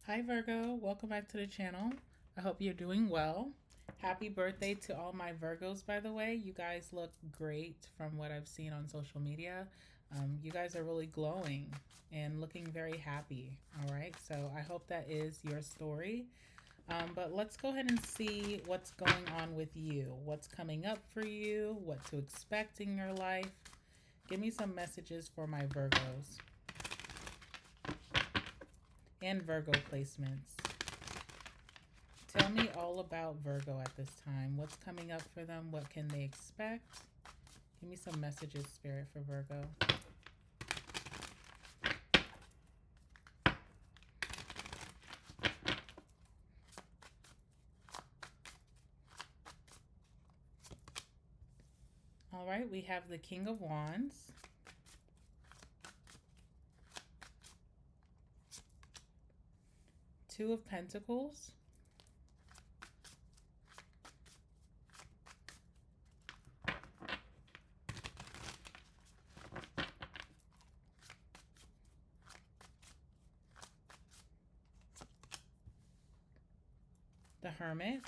Hi Virgo, welcome back to the channel. I hope you're doing well. Happy birthday to all my Virgos, by the way. You guys look great from what I've seen on social media. You guys are really glowing and looking very happy. All right, so I hope that is your story. But let's go ahead and see what's going on with you. What's coming up for you, what to expect in your life. Give me some messages for my Virgos and Virgo placements. Tell me all about Virgo at this time. What's coming up for them? What can they expect? Give me some messages, Spirit, for Virgo. All right, we have the King of Wands. Two of Pentacles. The Hermit.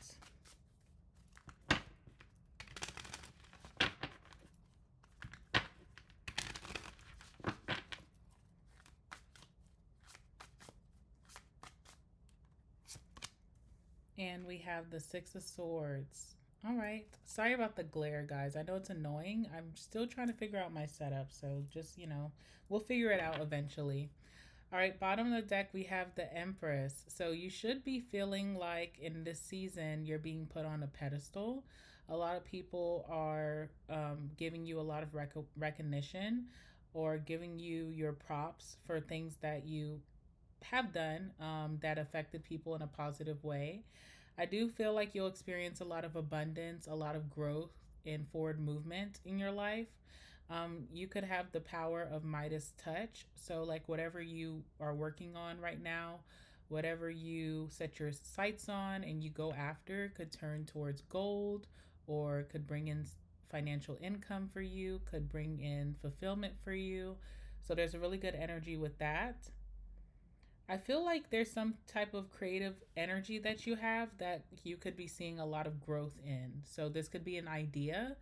And we have the Six of Swords. All right. Sorry about the glare, guys. I know it's annoying. I'm still trying to figure out my setup. So just, we'll figure it out eventually. All right, bottom of the deck, we have the Empress. So you should be feeling like in this season, you're being put on a pedestal. A lot of people are giving you a lot of recognition or giving you your props for things that you have done that affected people in a positive way. I do feel like you'll experience a lot of abundance, a lot of growth and forward movement in your life. You could have the power of Midas touch. So like whatever you are working on right now, whatever you set your sights on and you go after could turn towards gold or could bring in financial income for you, could bring in fulfillment for you. So there's a really good energy with that. I feel like there's some type of creative energy that you have that you could be seeing a lot of growth in. So this could be an idea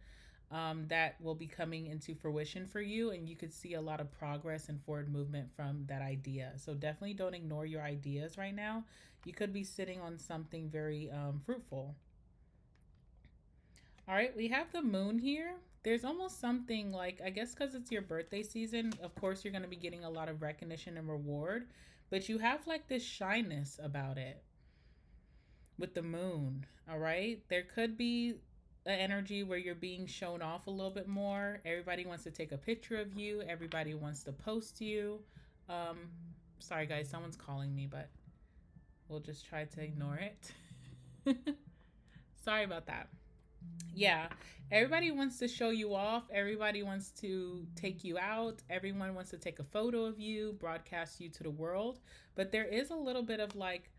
that will be coming into fruition for you, and you could see a lot of progress and forward movement from that idea. So definitely don't ignore your ideas right now. You could be sitting on something very fruitful. All right, we have the moon here. There's almost something like, I guess because it's your birthday season, of course you're going to be getting a lot of recognition and reward, but you have like this shyness about it with the moon. All right, there could be an energy where you're being shown off a little bit more. Everybody wants to take a picture of you, everybody wants to post you. Sorry guys, someone's calling me, but we'll just try to ignore it. Sorry about that. Yeah, everybody wants to show you off. Everybody wants to take you out. Everyone wants to take a photo of you, broadcast you to the world. But there is a little bit of like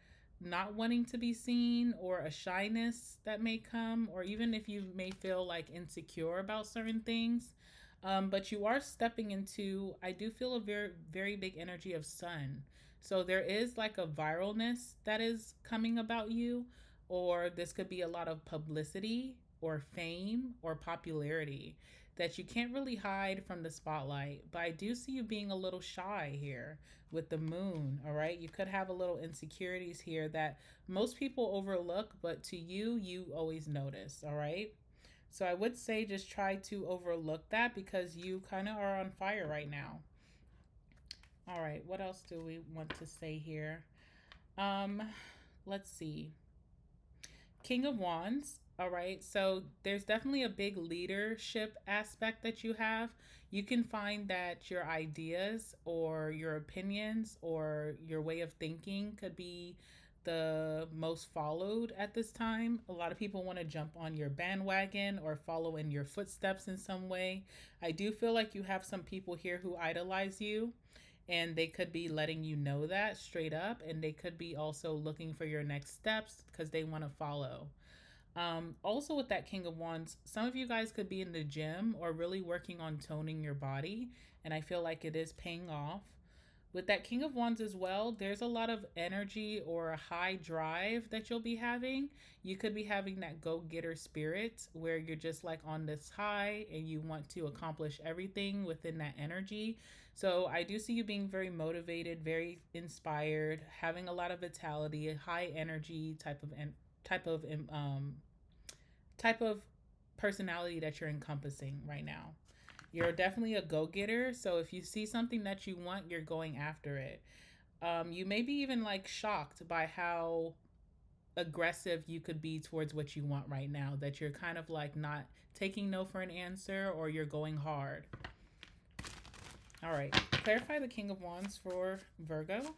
not wanting to be seen or a shyness that may come, or even if you may feel like insecure about certain things. But you are stepping into, I do feel a very, very big energy of sun. So there is like a viralness that is coming about you, or this could be a lot of publicity or fame or popularity that you can't really hide from the spotlight. But I do see you being a little shy here with the moon, all right? You could have a little insecurities here that most people overlook, but to you, you always notice, all right? So I would say just try to overlook that because you kind of are on fire right now. All right, what else do we want to say here? Um, let's see. King of Wands. All right. So there's definitely a big leadership aspect that you have. You can find that your ideas or your opinions or your way of thinking could be the most followed at this time. A lot of people want to jump on your bandwagon or follow in your footsteps in some way. I do feel like you have some people here who idolize you, and they could be letting you know that straight up, and they could be also looking for your next steps because they want to follow. Also with that King of Wands, some of you guys could be in the gym or really working on toning your body, and I feel like it is paying off. With that King of Wands as well, there's a lot of energy or a high drive that you'll be having. You could be having that go-getter spirit where you're just like on this high and you want to accomplish everything within that energy. So I do see you being very motivated, very inspired, having a lot of vitality, a high energy type of um type of personality that you're encompassing right now. You're definitely a go-getter. So if you see something that you want, you're going after it. You may be even like shocked by how aggressive you could be towards what you want right now, that you're kind of like not taking no for an answer, or you're going hard. All right, clarify the King of Wands for Virgo.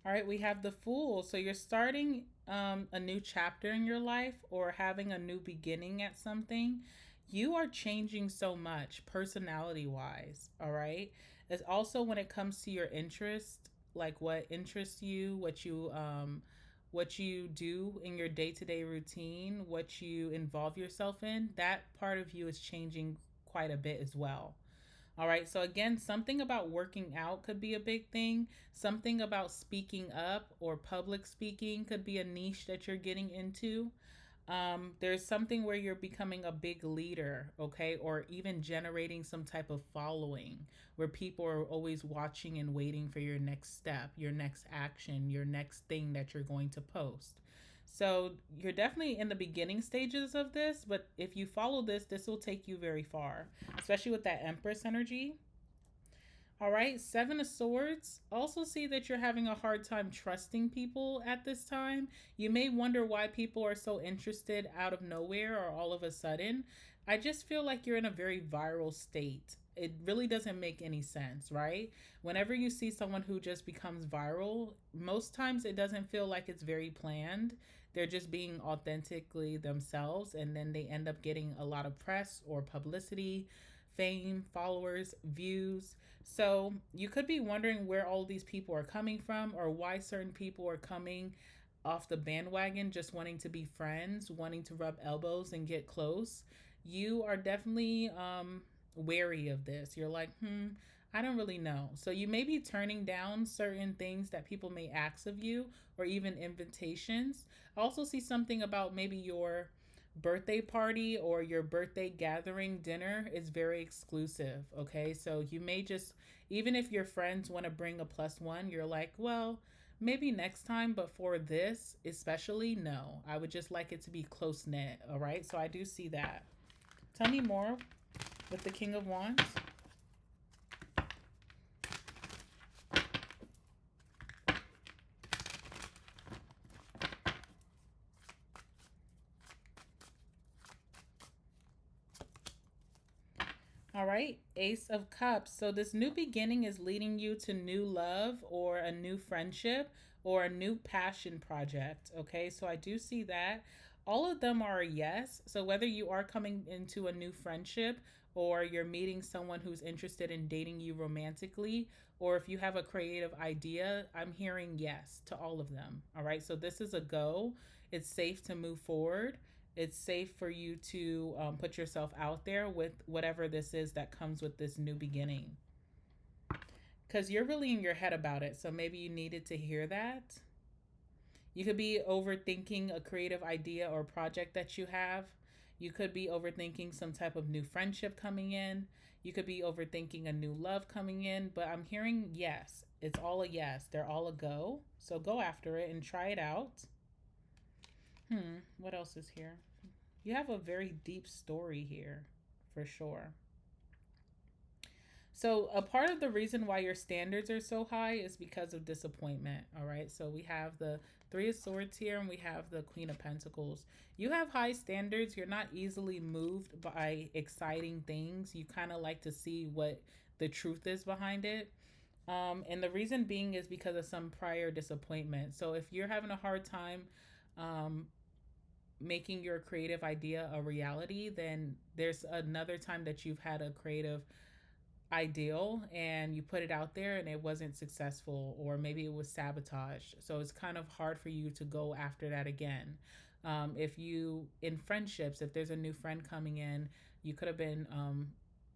All right, we have the Fool. So you're starting a new chapter in your life or having a new beginning at something. You are changing so much personality wise. All right. It's also when it comes to your interest, like what interests you, what you do in your day-to-day routine, what you involve yourself in, that part of you is changing quite a bit as well. All right. So, again, something about working out could be a big thing. Something about speaking up or public speaking could be a niche that you're getting into. There's something where you're becoming a big leader, okay, or even generating some type of following where people are always watching and waiting for your next step, your next action, your next thing that you're going to post. So you're definitely in the beginning stages of this, but if you follow this, this will take you very far, especially with that Empress energy. All right, Seven of Swords. Also see that you're having a hard time trusting people at this time. You may wonder why people are so interested out of nowhere or all of a sudden. I just feel like you're in a very viral state. It really doesn't make any sense, right? Whenever you see someone who just becomes viral, most times it doesn't feel like it's very planned. They're just being authentically themselves, and then they end up getting a lot of press or publicity, fame, followers, views. So you could be wondering where all these people are coming from or why certain people are coming off the bandwagon, just wanting to be friends, wanting to rub elbows and get close. You are definitely wary of this. You're like, I don't really know. So you may be turning down certain things that people may ask of you or even invitations. I also see something about maybe your birthday party or your birthday gathering dinner is very exclusive. Okay. So you may just, even if your friends want to bring a plus one, you're like, well, maybe next time, but for this, especially, no. I would just like it to be close knit. All right. So I do see that. Tell me more with the King of Wands. All right, Ace of Cups. So this new beginning is leading you to new love or a new friendship or a new passion project. Okay, so I do see that. All of them are a yes. So whether you are coming into a new friendship or you're meeting someone who's interested in dating you romantically, or if you have a creative idea, I'm hearing yes to all of them. All right, so this is a go. It's safe to move forward. It's safe for you to put yourself out there with whatever this is that comes with this new beginning. Because you're really in your head about it. So maybe you needed to hear that. You could be overthinking a creative idea or project that you have. You could be overthinking some type of new friendship coming in. You could be overthinking a new love coming in. But I'm hearing yes. It's all a yes. They're all a go. So go after it and try it out. What else is here? You have a very deep story here, for sure. So, a part of the reason why your standards are so high is because of disappointment. All right. So, we have the Three of Swords here and we have the Queen of Pentacles. You have high standards. You're not easily moved by exciting things. You kind of like to see what the truth is behind it. And the reason being is because of some prior disappointment. So, if you're having a hard time, um, making your creative idea a reality, then there's another time that you've had a creative ideal and you put it out there and it wasn't successful, or maybe it was sabotaged. So it's kind of hard for you to go after that again. If you, in friendships, if there's a new friend coming in, you could have been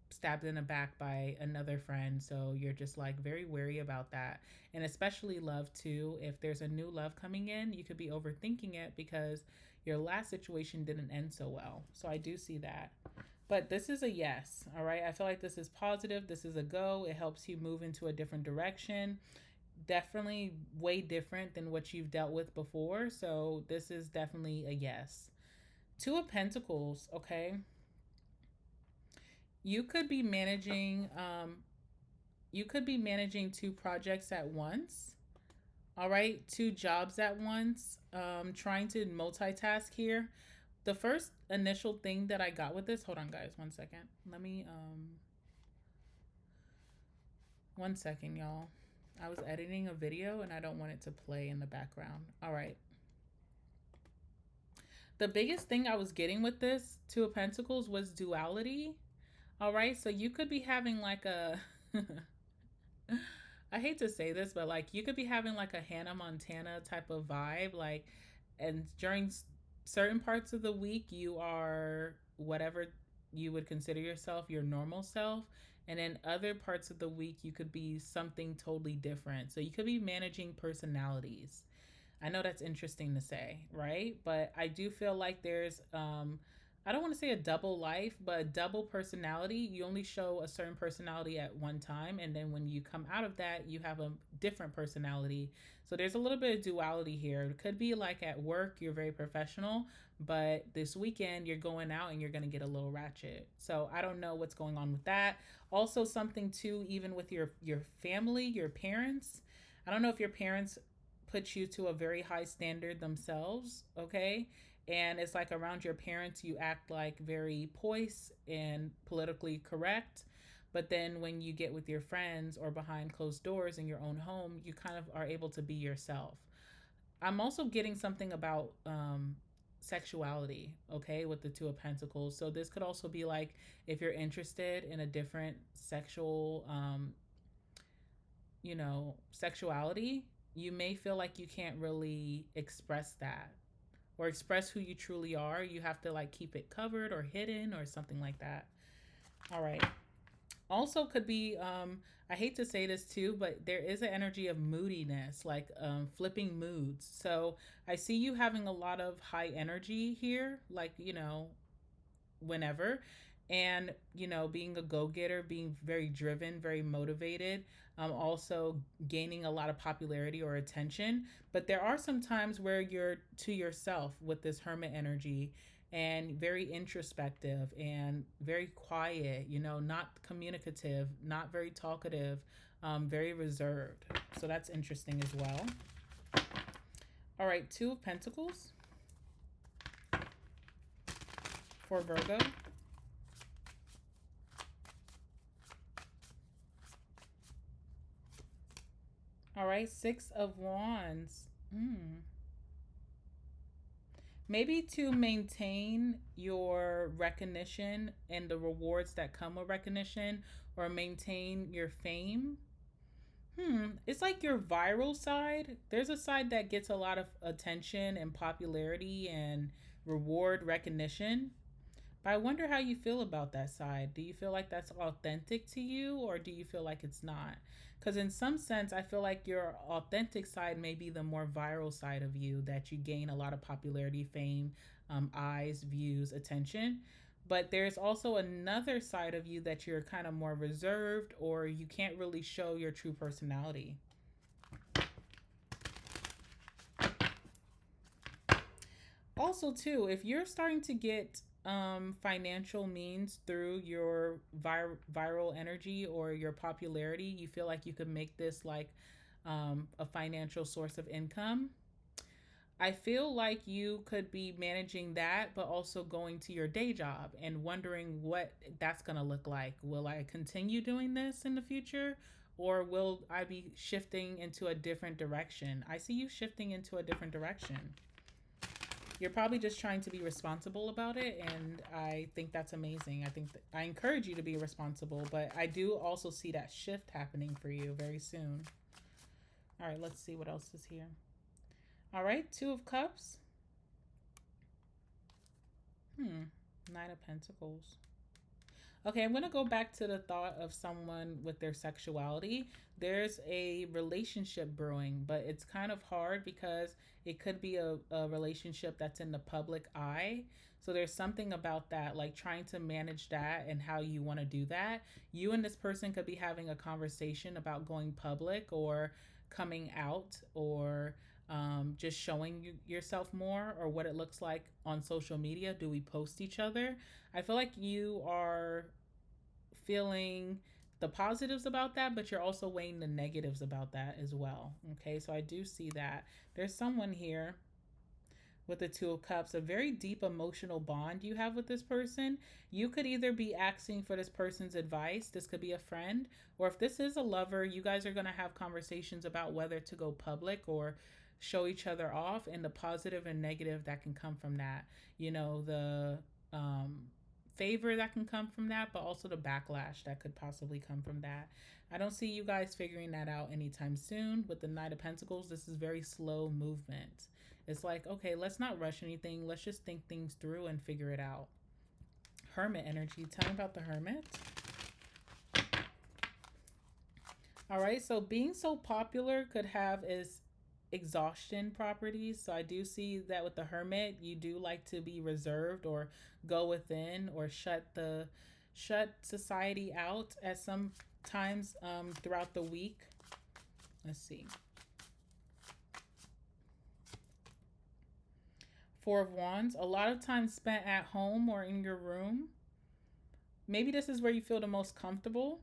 stabbed in the back by another friend. So you're just like very wary about that. And especially love too. If there's a new love coming in, you could be overthinking it because your last situation didn't end so well. So I do see that. But this is a yes, all right? I feel like this is positive. This is a go. It helps you move into a different direction. Definitely way different than what you've dealt with before. So this is definitely a yes. Two of Pentacles, okay? You could be managing two projects at once. All right, two jobs at once. Trying to multitask here. The first initial thing that I got with this, hold on guys, 1 second. Let me 1 second, y'all. I was editing a video and I don't want it to play in the background. All right. The biggest thing I was getting with this Two of Pentacles was duality. All right, so you could be having like a I hate to say this, but like you could be having like a Hannah Montana type of vibe, like, and during certain parts of the week you are whatever you would consider yourself, your normal self, and then other parts of the week you could be something totally different. So you could be managing personalities. I know that's interesting to say, right? But I do feel like there's I don't want to say a double life, but a double personality. You only show a certain personality at one time, and then when you come out of that, you have a different personality. So there's a little bit of duality here. It could be like at work, you're very professional, but this weekend you're going out and you're going to get a little ratchet. So I don't know what's going on with that. Also, something too, even with your family, your parents. I don't know if your parents put you to a very high standard themselves, okay? And it's like around your parents, you act like very poised and politically correct. But then when you get with your friends or behind closed doors in your own home, you kind of are able to be yourself. I'm also getting something about sexuality, okay, with the Two of Pentacles. So this could also be like if you're interested in a different sexual, sexuality, you may feel like you can't really express that or express who you truly are. You have to like keep it covered or hidden or something like that. All right. Also could be I hate to say this too, but there is an energy of moodiness, like flipping moods. So I see you having a lot of high energy here, like, whenever, and being a go-getter, being very driven, very motivated, also gaining a lot of popularity or attention. But there are some times where you're to yourself with this hermit energy and very introspective and very quiet, not communicative, not very talkative, very reserved. So that's interesting as well. All right, Two of Pentacles for Virgo. All right, Six of Wands. Maybe to maintain your recognition and the rewards that come with recognition, or maintain your fame. It's like your viral side. There's a side that gets a lot of attention and popularity and reward recognition. But I wonder how you feel about that side. Do you feel like that's authentic to you, or do you feel like it's not? Because in some sense, I feel like your authentic side may be the more viral side of you, that you gain a lot of popularity, fame, eyes, views, attention. But there's also another side of you that you're kind of more reserved, or you can't really show your true personality. Also, too, if you're starting to get financial means through your viral energy or your popularity, you feel like you could make this like a financial source of income. I feel like you could be managing that, but also going to your day job and wondering what that's going to look like. Will I continue doing this in the future? Or will I be shifting into a different direction? I see you shifting into a different direction. You're probably just trying to be responsible about it, and I think that's amazing. I think I encourage you to be responsible, but I do also see that shift happening for you very soon. All right, let's see what else is here. All right, Two of Cups. Nine of Pentacles. Okay, I'm going to go back to the thought of someone with their sexuality. There's a relationship brewing, but it's kind of hard because it could be a relationship that's in the public eye. So there's something about that, like trying to manage that and how you want to do that. You and this person could be having a conversation about going public or coming out or just showing yourself more, or what it looks like on social media. Do we post each other? I feel like you are feeling the positives about that, but you're also weighing the negatives about that as well. Okay, so I do see that. There's someone here with the Two of Cups, a very deep emotional bond you have with this person. You could either be asking for this person's advice, this could be a friend, or if this is a lover, you guys are going to have conversations about whether to go public or show each other off, and the positive and negative that can come from that. You know, the favor that can come from that, but also the backlash that could possibly come from that. I don't see you guys figuring that out anytime soon. With the Knight of Pentacles, this is very slow movement. It's like, okay, let's not rush anything. Let's just think things through and figure it out. Hermit energy. Tell me about the Hermit. All right, so being so popular could have is exhaustion properties. So I do see that with the Hermit, you do like to be reserved or go within or shut society out at some times throughout the week. Let's see. Four of Wands, a lot of time spent at home or in your room. Maybe this is where you feel the most comfortable,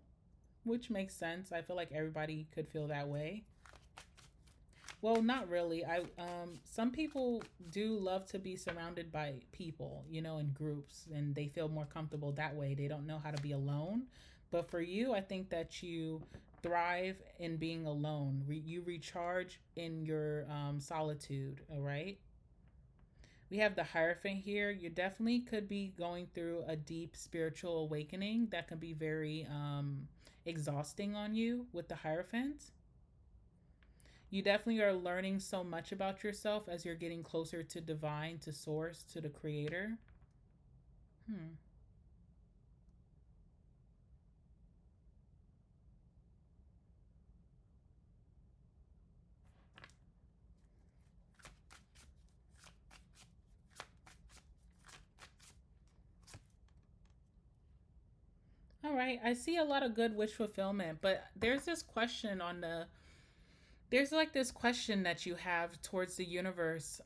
which makes sense. I feel like everybody could feel that way. Well, not really. I Some people do love to be surrounded by people, you know, in groups, and they feel more comfortable that way. They don't know how to be alone. But for you, I think that you thrive in being alone. You recharge in your solitude, all right? We have the Hierophant here. You definitely could be going through a deep spiritual awakening that can be very exhausting on you with the Hierophant. You definitely are learning so much about yourself as you're getting closer to divine, to source, to the creator. Hmm. All right. I see a lot of good wish fulfillment, but there's like this question that you have towards the universe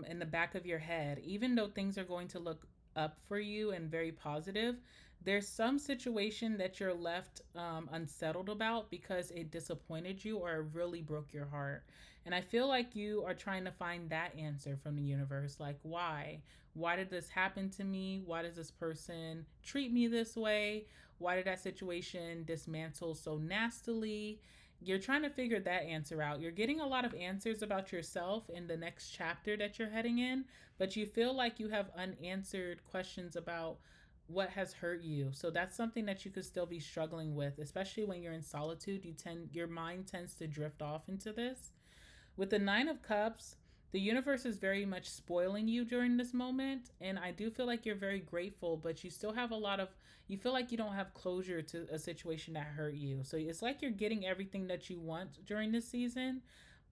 in the back of your head. Even though things are going to look up for you and very positive, there's some situation that you're left unsettled about because it disappointed you or it really broke your heart. And I feel like you are trying to find that answer from the universe. Like, why? Why did this happen to me? Why does this person treat me this way? Why did that situation dismantle so nastily? You're trying to figure that answer out. You're getting a lot of answers about yourself in the next chapter that you're heading in, but you feel like you have unanswered questions about what has hurt you. So that's something that you could still be struggling with, especially when you're in solitude. Your mind tends to drift off into this. With the Nine of Cups, the universe is very much spoiling you during this moment. And I do feel like you're very grateful, but you still have you feel like you don't have closure to a situation that hurt you. So it's like you're getting everything that you want during this season,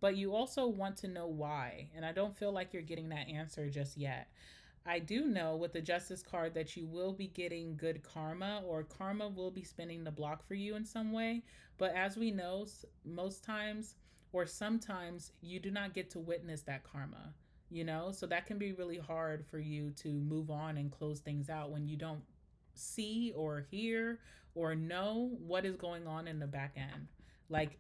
but you also want to know why. And I don't feel like you're getting that answer just yet. I do know with the Justice card that you will be getting good karma, or karma will be spinning the block for you in some way. But as we know, most times or sometimes you do not get to witness that karma, you know? So that can be really hard for you to move on and close things out when you don't see or hear or know what is going on in the back end. Like,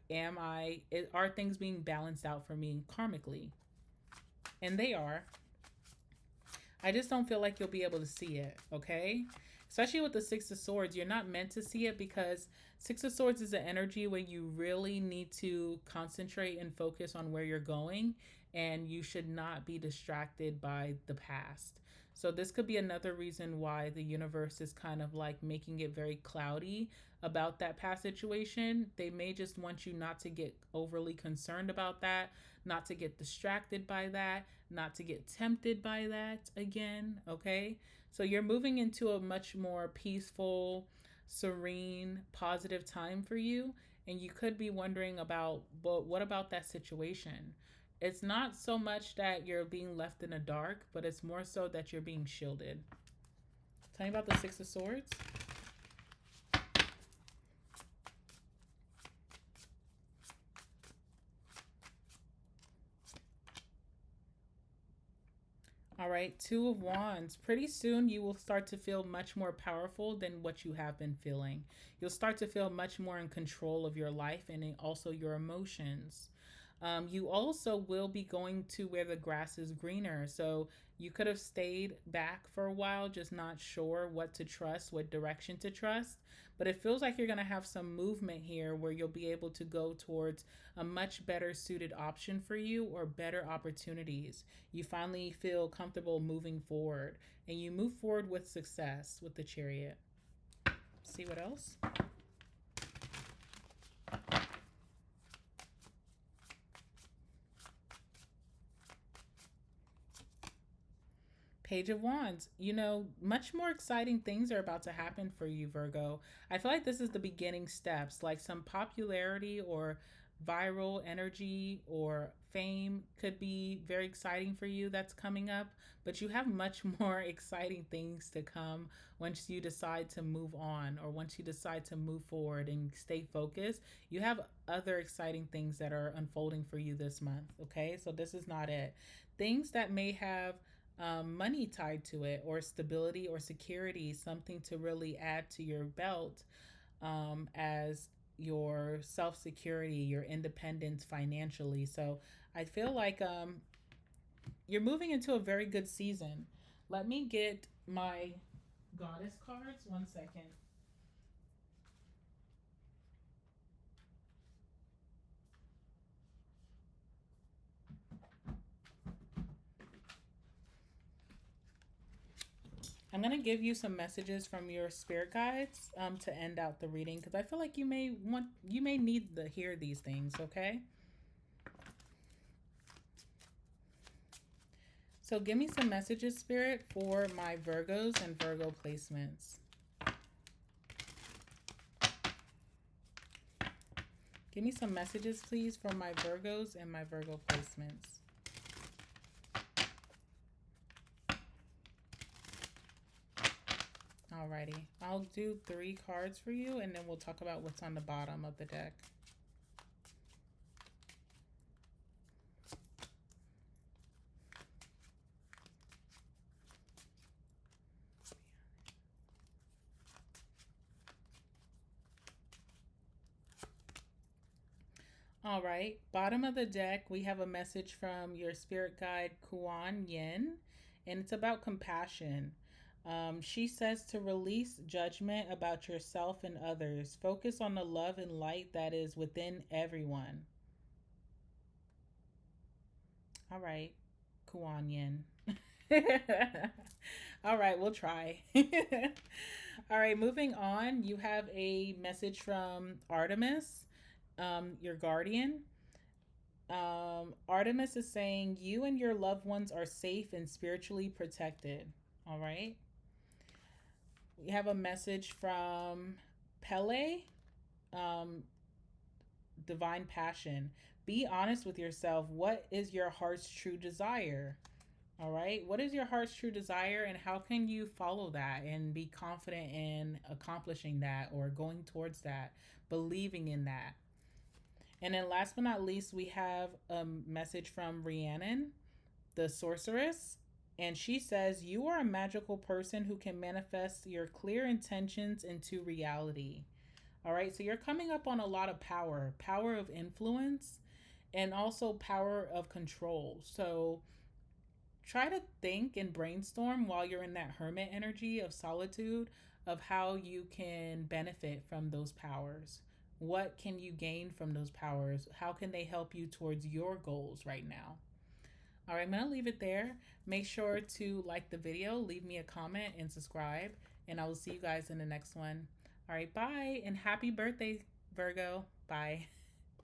are things being balanced out for me karmically? And they are. I just don't feel like you'll be able to see it, okay? Especially with the Six of Swords, you're not meant to see it because Six of Swords is an energy where you really need to concentrate and focus on where you're going. and you should not be distracted by the past. So, this could be another reason why the universe is kind of like making it very cloudy about that past situation. They may just want you not to get overly concerned about that, not to get distracted by that, not to get tempted by that again. Okay. So, you're moving into a much more peaceful, serene, positive time for you. And you could be wondering about, but what about that situation? It's not so much that you're being left in the dark, but it's more so that you're being shielded. Tell me about the Six of Swords. All right, Two of Wands. Pretty soon you will start to feel much more powerful than what you have been feeling. You'll start to feel much more in control of your life and also your emotions. You also will be going to where the grass is greener. So you could have stayed back for a while, just not sure what to trust, what direction to trust. But it feels like you're going to have some movement here where you'll be able to go towards a much better suited option for you or better opportunities. You finally feel comfortable moving forward and you move forward with success with the Chariot. See what else? Page of Wands. You know, much more exciting things are about to happen for you, Virgo. I feel like this is the beginning steps, like some popularity or viral energy or fame could be very exciting for you that's coming up, but you have much more exciting things to come once you decide to move on or once you decide to move forward and stay focused. You have other exciting things that are unfolding for you this month, okay? So this is not it. Things that may have money tied to it, or stability or security, something to really add to your belt as your self security, your independence financially. So I feel like you're moving into a very good season. Let me get my goddess cards. 1 second. I'm gonna give you some messages from your spirit guides to end out the reading because I feel like you may need to hear these things. Okay, so give me some messages, Spirit, for my Virgos and Virgo placements. Give me some messages, please, for my Virgos and my Virgo placements. Alrighty, I'll do 3 cards for you and then we'll talk about what's on the bottom of the deck. All right, bottom of the deck, we have a message from your spirit guide, Kuan Yin, and it's about compassion. She says to release judgment about yourself and others. Focus on the love and light that is within everyone. All right, Kuan Yin. All right, we'll try. All right, moving on. You have a message from Artemis, your guardian. Artemis is saying you and your loved ones are safe and spiritually protected. All right. We have a message from Pele, um, Divine Passion. Be honest with yourself. What is your heart's true desire? All right. What is your heart's true desire, and how can you follow that and be confident in accomplishing that or going towards that, believing in that? And then, last but not least, we have a message from Rhiannon, the sorceress. And she says, you are a magical person who can manifest your clear intentions into reality. All right. So you're coming up on a lot of power of influence, and also power of control. So try to think and brainstorm while you're in that hermit energy of solitude of how you can benefit from those powers. What can you gain from those powers? How can they help you towards your goals right now? All right, I'm going to leave it there. Make sure to like the video, leave me a comment, and subscribe. And I will see you guys in the next one. All right, bye. And happy birthday, Virgo. Bye.